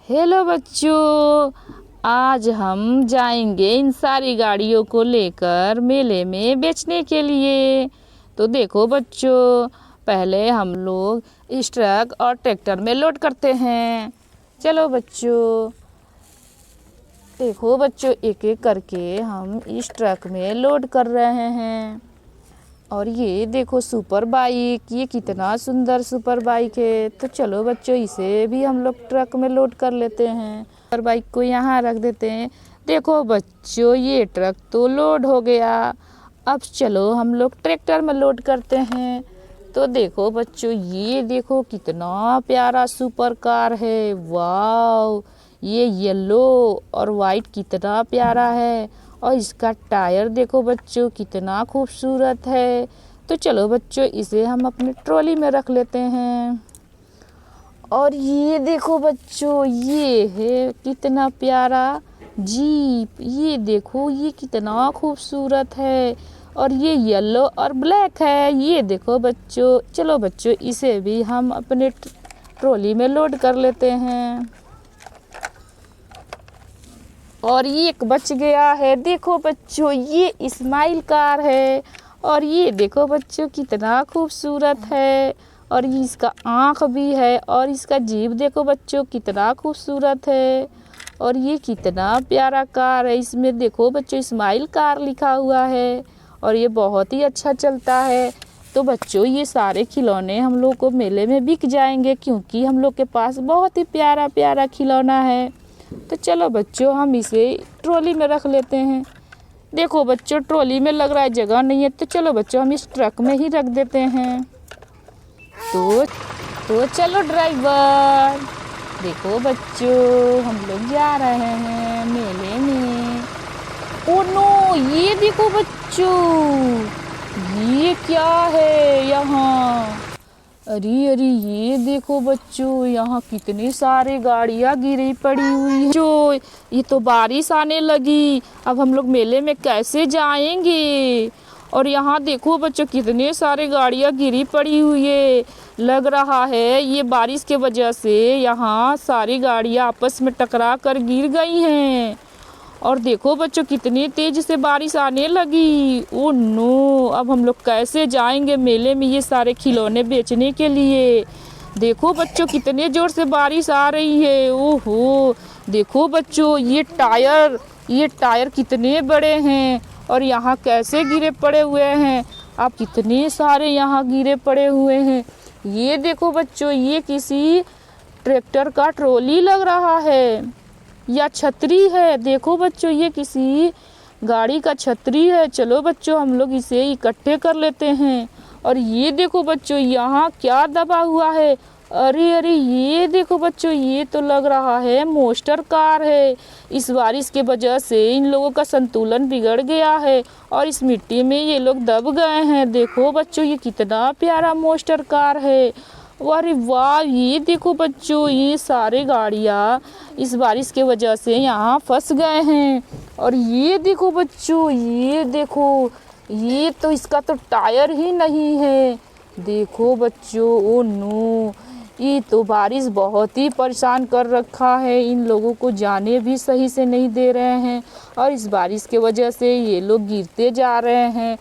Hello बच्चों, आज हम जाएंगे इन सारी गाड़ियों को लेकर मेले में बेचने के लिए। तो देखो बच्चों, पहले हम लोग इस ट्रक और ट्रैक्टर में लोड करते हैं। चलो बच्चों, देखो बच्चों, एक एक करके हम इस ट्रक में लोड कर रहे हैं। और ये देखो सुपर बाइक, ये कितना सुंदर सुपर बाइक है। तो चलो बच्चों, इसे भी हम लोग ट्रक में लोड कर लेते हैं। सुपर बाइक को यहाँ रख देते हैं। देखो बच्चों, ये ट्रक तो लोड हो गया। अब चलो हम लोग ट्रैक्टर में लोड करते हैं। तो देखो बच्चों, ये देखो कितना प्यारा सुपर कार है। वाव, ये येलो और वाइट कितना प्यारा है। और इसका टायर देखो बच्चों कितना खूबसूरत है। तो चलो बच्चों, इसे हम अपने ट्रॉली में रख लेते हैं। और ये देखो बच्चों, ये है कितना प्यारा जीप। ये देखो, ये कितना खूबसूरत है। और ये येलो और ब्लैक है। ये देखो बच्चों, चलो बच्चों, इसे भी हम अपने ट्रॉली में लोड कर लेते हैं। और ये एक बच गया है। देखो बच्चों, ये स्माइल कार है। और ये देखो बच्चों कितना खूबसूरत है। और ये इसका आँख भी है। और इसका जीभ देखो बच्चों कितना खूबसूरत है। और ये कितना प्यारा कार है। इसमें देखो बच्चों स्माइल कार लिखा हुआ है। और ये बहुत ही अच्छा चलता है। तो बच्चों, ये सारे खिलौने हम लोग को मेले में बिक जाएंगे, क्योंकि हम लोग के पास बहुत ही प्यारा प्यारा खिलौना है। तो चलो बच्चों, हम इसे ट्रॉली में रख लेते हैं। देखो बच्चों, ट्रॉली में लग रहा है जगह नहीं है। तो चलो बच्चों, हम इस ट्रक में ही रख देते हैं। तो चलो ड्राइवर, देखो बच्चों, हम लोग जा रहे हैं मेले में। ओ नो, ये देखो बच्चों, ये क्या है यहाँ। अरे अरे, ये देखो बच्चों, यहाँ कितनी सारी गाड़ियाँ गिरी पड़ी हुई हैं। जो ये तो बारिश आने लगी, अब हम लोग मेले में कैसे जाएंगे। और यहाँ देखो बच्चों, कितने सारे गाड़ियाँ गिरी पड़ी हुई है। लग रहा है ये बारिश के वजह से यहाँ सारी गाड़ियाँ आपस में टकरा कर गिर गई हैं। और देखो बच्चों, कितनी तेज से बारिश आने लगी। ओ नो, अब हम लोग कैसे जाएंगे मेले में ये सारे खिलौने बेचने के लिए। देखो बच्चों, कितने जोर से बारिश आ रही है। ओहो, देखो बच्चों, ये टायर कितने बड़े हैं। और यहाँ कैसे गिरे पड़े हुए हैं। अब कितने सारे यहाँ गिरे पड़े हुए हैं। ये देखो बच्चों, ये किसी ट्रैक्टर का ट्रॉली लग रहा है या छतरी है। देखो बच्चों, ये किसी गाड़ी का छतरी है। चलो बच्चों, हम लोग इसे इकट्ठे कर लेते हैं। और ये देखो बच्चों, यहाँ क्या दबा हुआ है। अरे अरे, ये देखो बच्चों, ये तो लग रहा है मोस्टर कार है। इस बारिश के वजह से इन लोगों का संतुलन बिगड़ गया है और इस मिट्टी में ये लोग दब गए हैं। देखो बच्चों, ये कितना प्यारा मोस्टर कार है। अरे वाह, ये देखो बच्चों, ये सारे गाड़ियाँ इस बारिश के वजह से यहाँ फंस गए हैं। और ये देखो बच्चों, ये देखो, ये तो इसका तो टायर ही नहीं है। देखो बच्चों, ओ नो, ये तो बारिश बहुत ही परेशान कर रखा है। इन लोगों को जाने भी सही से नहीं दे रहे हैं। और इस बारिश के वजह से ये लोग गिरते जा रहे हैं।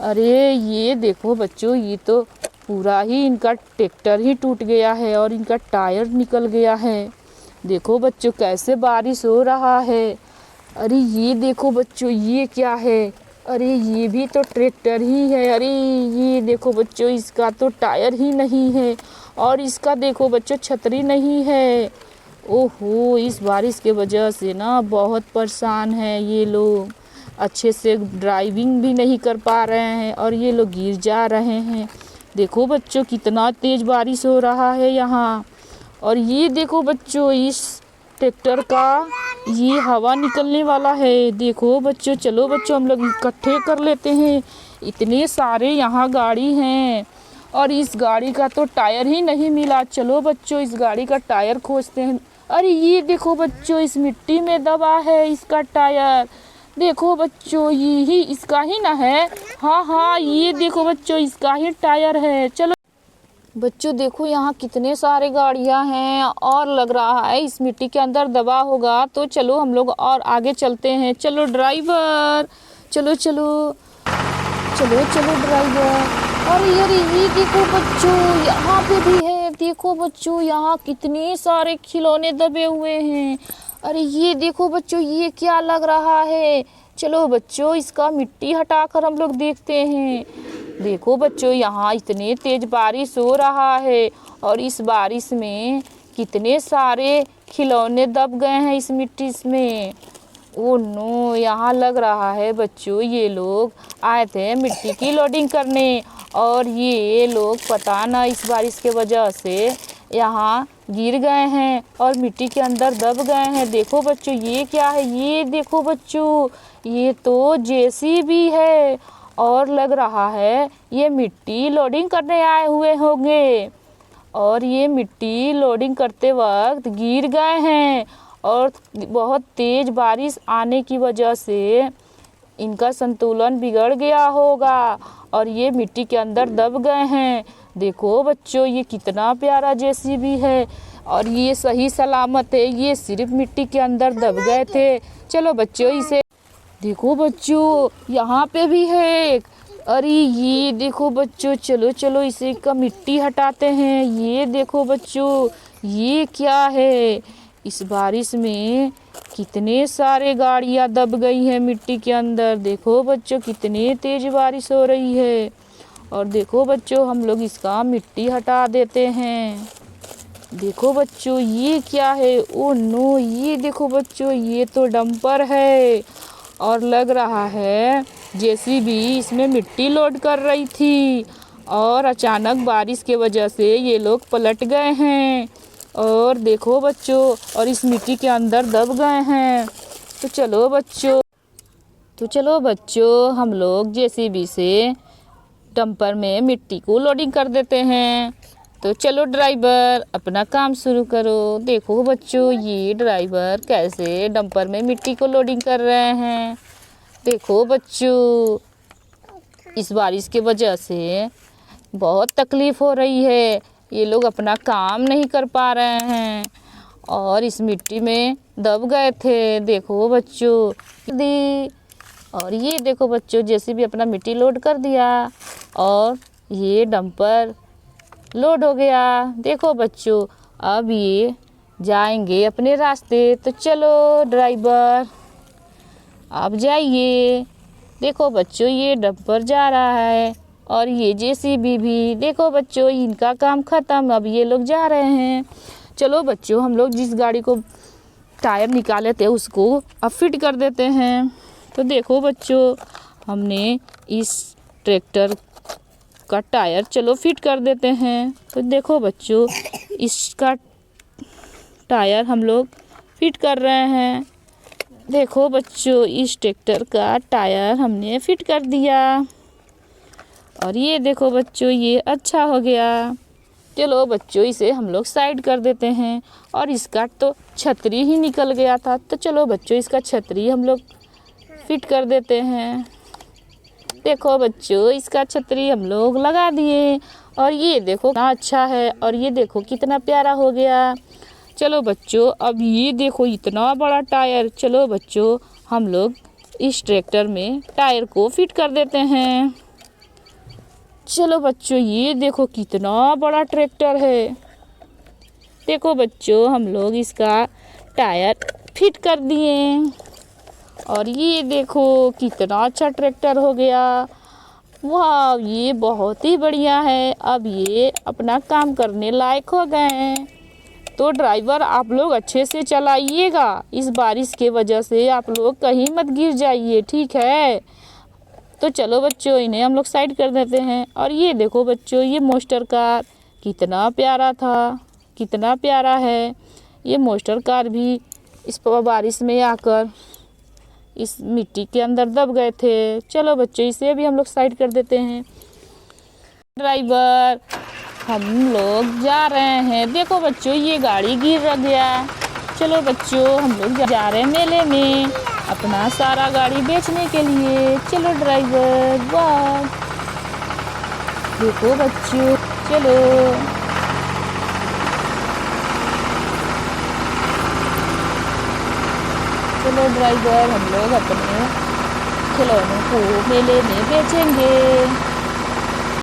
अरे ये देखो बच्चों, ये तो पूरा ही इनका ट्रैक्टर ही टूट गया है और इनका टायर निकल गया है। देखो बच्चों, कैसे बारिश हो रहा है। अरे ये देखो बच्चों, ये क्या है। अरे ये भी तो ट्रैक्टर ही है। अरे ये देखो बच्चों, इसका तो टायर ही नहीं है। और इसका देखो बच्चों, छतरी नहीं है। ओहो, इस बारिश के वजह से ना बहुत परेशान है ये लोग। अच्छे से ड्राइविंग भी नहीं कर पा रहे हैं और ये लोग गिर जा रहे हैं। देखो बच्चों, कितना तेज बारिश हो रहा है यहाँ। और ये देखो बच्चों, इस ट्रैक्टर का ये हवा निकलने वाला है। देखो बच्चों, चलो बच्चों, हम लोग इकट्ठे कर लेते हैं। इतने सारे यहाँ गाड़ी हैं और इस गाड़ी का तो टायर ही नहीं मिला। चलो बच्चों, इस गाड़ी का टायर खोजते हैं। अरे ये देखो बच्चों, इस मिट्टी में दबा है इसका टायर। देखो बच्चों, ये ही इसका ही ना है। हाँ हाँ, ये देखो बच्चों, इसका ही टायर है। चलो बच्चों देखो यहाँ कितने सारे गाड़ियाँ हैं और लग रहा है इस मिट्टी के अंदर दबा होगा। तो चलो हम लोग और आगे चलते हैं। चलो ड्राइवर, चलो चलो चलो चलो ड्राइवर। अरे अरे ये देखो बच्चों यहाँ पे भी है। देखो बच्चों यहाँ कितने सारे खिलौने दबे हुए हैं। अरे ये देखो बच्चों ये क्या लग रहा है। चलो बच्चों इसका मिट्टी हटाकर हम लोग देखते हैं। देखो बच्चों यहाँ इतने तेज बारिश हो रहा है और इस बारिश में कितने सारे खिलौने दब गए हैं इस मिट्टी में। ओ नो, यहाँ लग रहा है बच्चों ये लोग आए थे मिट्टी की लोडिंग करने और ये लोग पता ना इस बारिश के वजह से यहाँ गिर गए हैं और मिट्टी के अंदर दब गए हैं। देखो बच्चों ये क्या है। ये देखो बच्चों ये तो जेसीबी है और लग रहा है ये मिट्टी लोडिंग करने आए हुए होंगे और ये मिट्टी लोडिंग करते वक्त गिर गए हैं और बहुत तेज बारिश आने की वजह से इनका संतुलन बिगड़ गया होगा और ये मिट्टी के अंदर दब गए हैं। देखो बच्चों ये कितना प्यारा जेसीबी है और ये सही सलामत है। ये सिर्फ मिट्टी के अंदर दब गए थे। चलो बच्चों इसे देखो बच्चों यहाँ पे भी है एक। अरे ये देखो बच्चों चलो चलो इसे का मिट्टी हटाते हैं। ये देखो बच्चों ये क्या है। इस बारिश में कितने सारे गाड़ियाँ दब गई हैं मिट्टी के अंदर। देखो बच्चों कितने तेज बारिश हो रही है और देखो बच्चों हम लोग इसका मिट्टी हटा देते हैं। देखो बच्चों ये क्या है। ओ नो, ये देखो बच्चों ये तो डंपर है और लग रहा है जेसीबी इसमें मिट्टी लोड कर रही थी और अचानक बारिश के वजह से ये लोग पलट गए हैं और देखो बच्चों और इस मिट्टी के अंदर दब गए हैं। तो चलो बच्चों हम लोग जेसीबी से डंपर में मिट्टी को लोडिंग कर देते हैं। तो चलो ड्राइवर अपना काम शुरू करो। देखो बच्चों ये ड्राइवर कैसे डंपर में मिट्टी को लोडिंग कर रहे हैं। देखो बच्चों इस बारिश की वजह से बहुत तकलीफ़ हो रही है। ये लोग अपना काम नहीं कर पा रहे हैं और इस मिट्टी में दब गए थे। देखो बच्चों और ये देखो बच्चों जेसीबी अपना मिट्टी लोड कर दिया और ये डंपर लोड हो गया। देखो बच्चों अब ये जाएंगे अपने रास्ते। तो चलो ड्राइवर आप जाइए। देखो बच्चों ये डंपर जा रहा है और ये जेसीबी भी। देखो बच्चों इनका काम ख़त्म, अब ये लोग जा रहे हैं। चलो बच्चों हम लोग जिस गाड़ी को टायर निकाले थे उसको अब फिट कर देते हैं। तो देखो बच्चों हमने इस ट्रैक्टर का टायर चलो फिट कर देते हैं। तो देखो बच्चों इसका टायर हम लोग फिट कर रहे हैं। देखो बच्चों इस ट्रैक्टर का टायर हमने फिट कर दिया और ये देखो बच्चों ये अच्छा हो गया। चलो बच्चों इसे हम लोग साइड कर देते हैं और इसका तो छतरी ही निकल गया था। तो चलो बच्चों इसका छतरी हम लोग फिट कर देते हैं। देखो बच्चों इसका छतरी हम लोग लगा दिए और ये देखो कितना अच्छा है और ये देखो कितना प्यारा हो गया। चलो बच्चों अब ये देखो इतना बड़ा टायर। चलो बच्चों हम लोग इस ट्रैक्टर में टायर को फिट कर देते हैं। चलो बच्चों ये देखो कितना बड़ा ट्रैक्टर है। देखो बच्चों हम लोग इसका टायर फिट कर दिए और ये देखो कितना अच्छा ट्रैक्टर हो गया। वाह ये बहुत ही बढ़िया है। अब ये अपना काम करने लायक हो गए हैं। तो ड्राइवर आप लोग अच्छे से चलाइएगा। इस बारिश के वजह से आप लोग कहीं मत गिर जाइए, ठीक है। तो चलो बच्चों इन्हें हम लोग साइड कर देते हैं। और ये देखो बच्चों ये मोस्टर कार कितना प्यारा था, कितना प्यारा है। ये मोस्टर कार भी इस बारिश में आकर इस मिट्टी के अंदर दब गए थे। चलो बच्चों इसे भी हम लोग साइड कर देते हैं। ड्राइवर हम लोग जा रहे हैं। देखो बच्चों ये गाड़ी गिर गया। चलो बच्चों हम लोग जा रहे हैं मेले में अपना सारा गाड़ी बेचने के लिए। चलो ड्राइवर वाह। देखो बच्चों चलो। चलो ड्राइवर, हम लोग अपने खिलौनों को मेले में बेचेंगे।